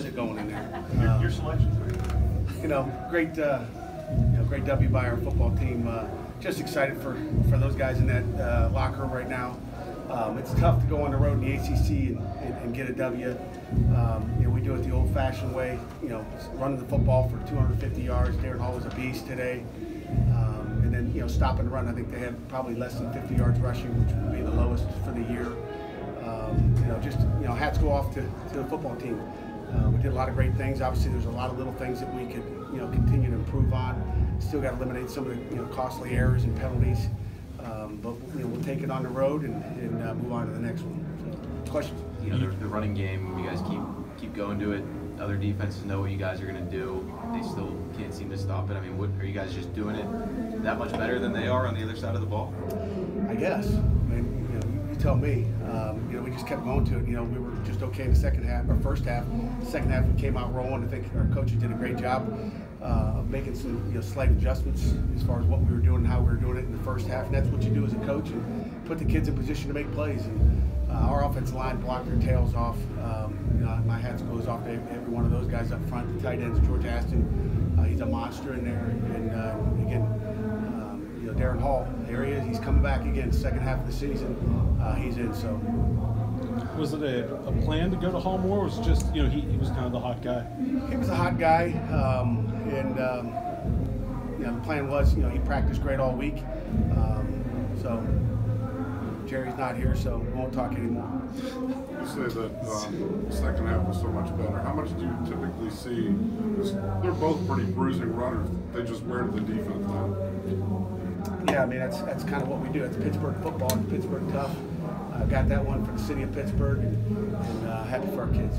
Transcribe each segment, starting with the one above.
it going in there. Your selections, Great, great W by our football team. Just excited for those guys in that locker room right now. It's tough to go on the road in the ACC and get a W. We do it the old-fashioned way. Running the football for 250 yards. Darren Hall was a beast today. And then, stop and run. I think they had probably less than 50 yards rushing, which would be the lowest for the year. Hats go off to the football team. We did a lot of great things. Obviously, there's a lot of little things that we could, continue to improve on. Still got to eliminate some of the, costly errors and penalties. But we'll take it on the road and move on to the next one. So, questions? The running game, you guys keep going to it. Other defenses know what you guys are going to do. They still can't seem to stop it. I mean, are you guys just doing it that much better than they are on the other side of the ball? I guess. I mean, you tell me. We just kept going to it. We were just okay in the second half, or first half. Second half, we came out rolling. I think our coaches did a great job of making some slight adjustments as far as what we were doing and how we were doing it in the first half. And that's what you do as a coach, and put the kids in position to make plays. And our offensive line blocked their tails off. My hat goes off to every one of those guys up front. The tight ends, George Aston, he's a monster in there. And again, Darren Hall, there he is. He's coming back again. Second half of the season, he's in. So, was it a plan to go to Hall more? Or was it just he was kind of the hot guy? He was a hot guy, the plan was he practiced great all week. So Jerry's not here, so we won't talk anymore. You say that the second half was so much better. How much do you typically see? They're both pretty bruising runners. They just wear the defense down. Yeah, I mean, that's kind of what we do. It's Pittsburgh football. It's Pittsburgh tough. Got that one for the city of Pittsburgh, and happy for our kids.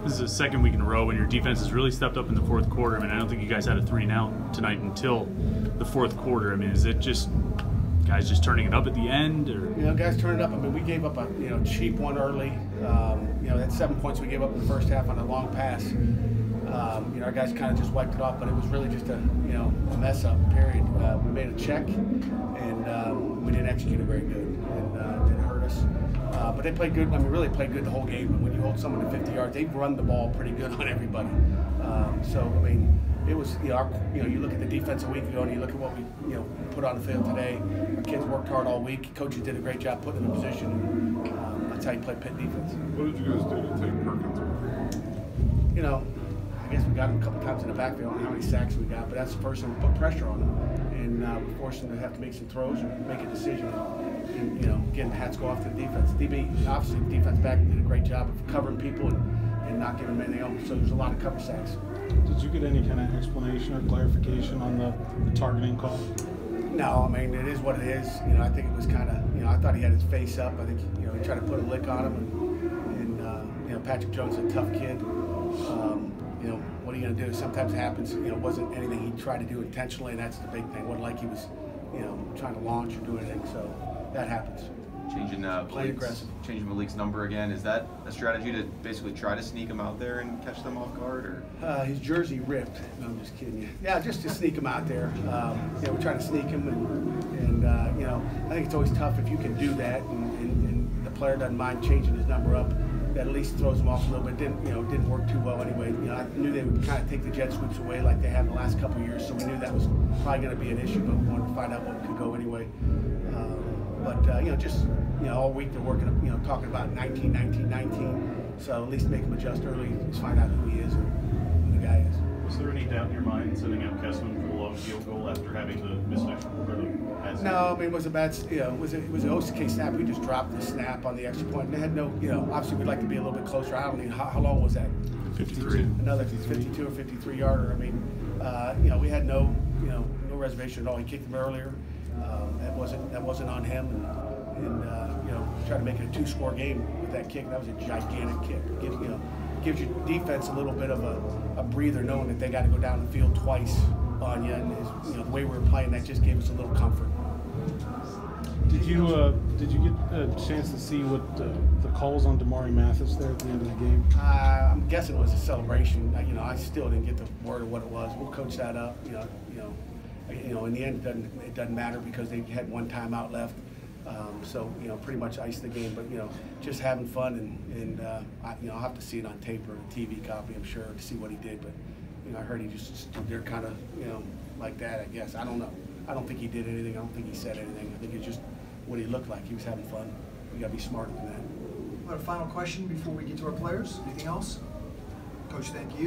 This is the second week in a row when your defense has really stepped up in the fourth quarter. I mean, I don't think you guys had a 3-and-out tonight until the fourth quarter. I mean, is it just guys just turning it up at the end, or guys turning it up? I mean, we gave up a cheap one early. That 7 points we gave up in the first half on a long pass. Our guys kind of just wiped it off, but it was really just a mess up. Period. We made a check, and we didn't execute it very good, and it hurt us. But they played good. I mean, really played good the whole game. And when you hold someone to 50 yards, they run the ball pretty good on everybody. So I mean, it was you look at the defense a week ago, and you look at what we put on the field today. Our kids worked hard all week. Coaches did a great job putting them in position. And, that's how you play Pitt defense. What did you guys do to take Perkins away? I guess we got him a couple times in the backfield. I don't know how many sacks we got, but that's the first time we put pressure on him, and we forced him to have to make some throws or make a decision. And again, hats go off to the defense. Obviously, the defense back did a great job of covering people and not giving them anything else. So there's a lot of cover sacks. Did you get any kind of explanation or clarification on the targeting call? No, I mean, it is what it is. I think it was kind of, I thought he had his face up. I think, he tried to put a lick on him, and Patrick Jones is a tough kid. What are you going to do? Sometimes it happens. It wasn't anything he tried to do intentionally, and that's the big thing. It wasn't like he was, trying to launch or do anything. So that happens. Changing Malik's number again. Is that a strategy to basically try to sneak him out there and catch them off guard, or? His jersey ripped. No, I'm just kidding you. Yeah, just to sneak him out there. We're trying to sneak him, and I think it's always tough if you can do that, and the player doesn't mind changing his number up. That at least throws them off a little bit. Didn't work too well anyway. I knew they would kind of take the jet sweeps away like they have the last couple of years, so we knew that was probably going to be an issue, but we wanted to find out what could go anyway. All week they're working, talking about 19. So at least make them adjust early, just find out who he is and who the guy is. Was there any doubt in your mind sending out Kessman for the long field goal after having to miss an extra point? No, I mean, it was a bad, it was an OCK snap. We just dropped the snap on the extra point. And they had no, obviously we'd like to be a little bit closer. I don't know, how long was that? 53. Another 52 or 53 yarder. I mean, we had no reservation at all. He kicked him earlier. That wasn't on him. And tried to make it a 2-score game with that kick. That was a gigantic kick. Gives your defense a little bit of a breather, knowing that they got to go down the field twice on you. And the way we were playing, that just gave us a little comfort. Did you get a chance to see what the calls on Damari Mathis there at the end of the game? I'm guessing it was a celebration. I still didn't get the word of what it was. We'll coach that up. In the end, it doesn't matter because they had one timeout left. So, you know, pretty much iced the game, but, you know, just having fun, and you know, I'll have to see it on tape or a TV copy, I'm sure, to see what he did, but, you know, I heard he just stood there kind of, you know, like that, I guess. I don't know. I don't think he did anything. I don't think he said anything. I think it's just what he looked like. He was having fun. You got to be smarter than that. What, a final question before we get to our players? Anything else? Coach, thank you.